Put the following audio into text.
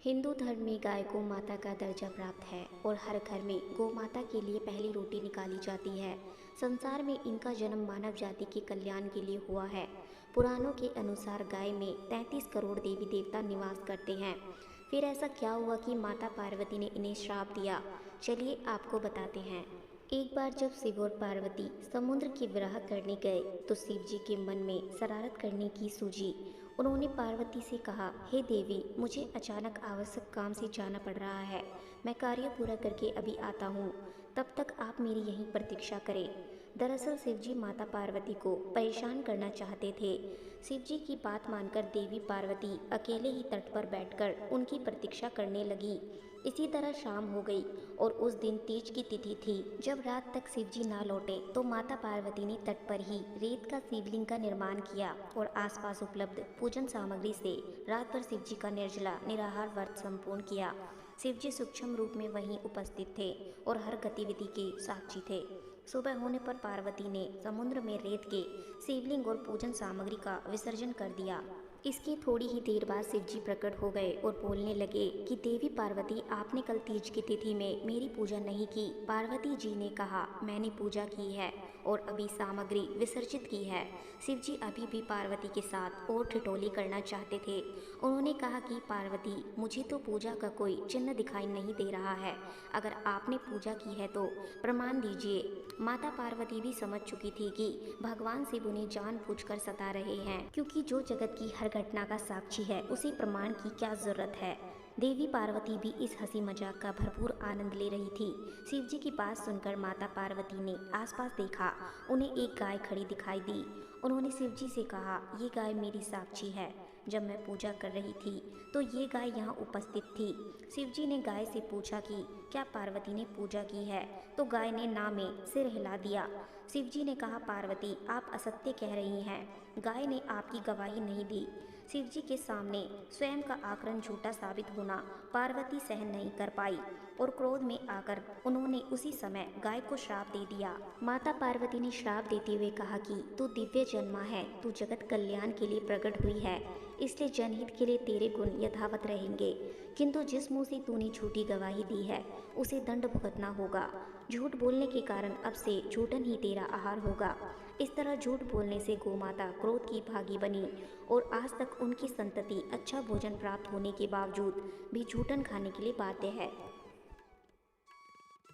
हिंदू धर्म में गाय को माता का दर्जा प्राप्त है और हर घर में गौ माता के लिए पहली रोटी निकाली जाती है। संसार में इनका जन्म मानव जाति के कल्याण के लिए हुआ है। पुराणों के अनुसार गाय में 33 करोड़ देवी देवता निवास करते हैं। फिर ऐसा क्या हुआ कि माता पार्वती ने इन्हें श्राप दिया? चलिए आपको बताते हैं। एक बार जब शिव और पार्वती समुद्र की विरह करने गए तो शिव जी के मन में शरारत करने की सूझी। उन्होंने पार्वती से कहा, हे देवी, मुझे अचानक आवश्यक काम से जाना पड़ रहा है। मैं कार्य पूरा करके अभी आता हूँ, तब तक आप मेरी यहीं प्रतीक्षा करें। दरअसल शिवजी माता पार्वती को परेशान करना चाहते थे। शिवजी की बात मानकर देवी पार्वती अकेले ही तट पर बैठकर उनकी प्रतीक्षा करने लगी। इसी तरह शाम हो गई और उस दिन तीज की तिथि थी। जब रात तक शिवजी ना लौटे तो माता पार्वती ने तट पर ही रेत का शिवलिंग का निर्माण किया और आसपास उपलब्ध पूजन सामग्री से रात भर शिवजी का निर्जला निराहार व्रत संपूर्ण किया। शिवजी सूक्ष्म रूप में वहीं उपस्थित थे और हर गतिविधि के साक्षी थे। सुबह होने पर पार्वती ने समुद्र में रेत के शिवलिंग और पूजन सामग्री का विसर्जन कर दिया। इसकी थोड़ी ही देर बाद शिवजी प्रकट हो गए और बोलने लगे कि देवी पार्वती, आपने कल तीज की तिथि में मेरी पूजा नहीं की। पार्वती जी ने कहा, मैंने पूजा की है और अभी सामग्री विसर्जित की है। शिवजी अभी भी पार्वती के साथ और ठिठोली करना चाहते थे। उन्होंने कहा कि पार्वती, मुझे तो पूजा का कोई चिन्ह दिखाई नहीं दे रहा है। अगर आपने पूजा की है तो प्रमाण दीजिए। माता पार्वती भी समझ चुकी थी कि भगवान शिव उन्हें जानबूझकर सता रहे हैं, क्योंकि जो जगत की हर घटना का साक्षी है उसे प्रमाण की क्या जरूरत है। देवी पार्वती भी इस हंसी मजाक का भरपूर आनंद ले रही थी। शिवजी की बात सुनकर माता पार्वती ने आसपास देखा। उन्हें एक गाय खड़ी दिखाई दी। उन्होंने शिवजी से कहा, ये गाय मेरी साक्षी है। जब मैं पूजा कर रही थी तो ये गाय यहाँ उपस्थित थी। शिवजी ने गाय से पूछा कि क्या पार्वती ने पूजा की है, तो गाय ने ना में सिर हिला दिया। शिवजी ने कहा, पार्वती, आप असत्य कह रही हैं। गाय ने आपकी गवाही नहीं दी। शिवजी के सामने स्वयं का आक्रोश झूठा साबित होना पार्वती सहन नहीं कर पाई और क्रोध में आकर उन्होंने उसी समय गाय को श्राप दे दिया। माता पार्वती ने श्राप देते हुए कहा कि तू दिव्य जन्मा है, तू जगत कल्याण के लिए प्रकट हुई है, इसलिए जनहित के लिए तेरे गुण यथावत रहेंगे। किंतु जिस मुंह से तूने झूठी गवाही दी है उसे दंड भुगतना होगा। झूठ बोलने के कारण अब से झूठन ही तेरा आहार होगा। इस तरह झूठ बोलने से गोमाता क्रोध की भागी बनी और आज तक उनकी संतति अच्छा भोजन प्राप्त होने के बावजूद भी झूठन खाने के लिए बाध्य है।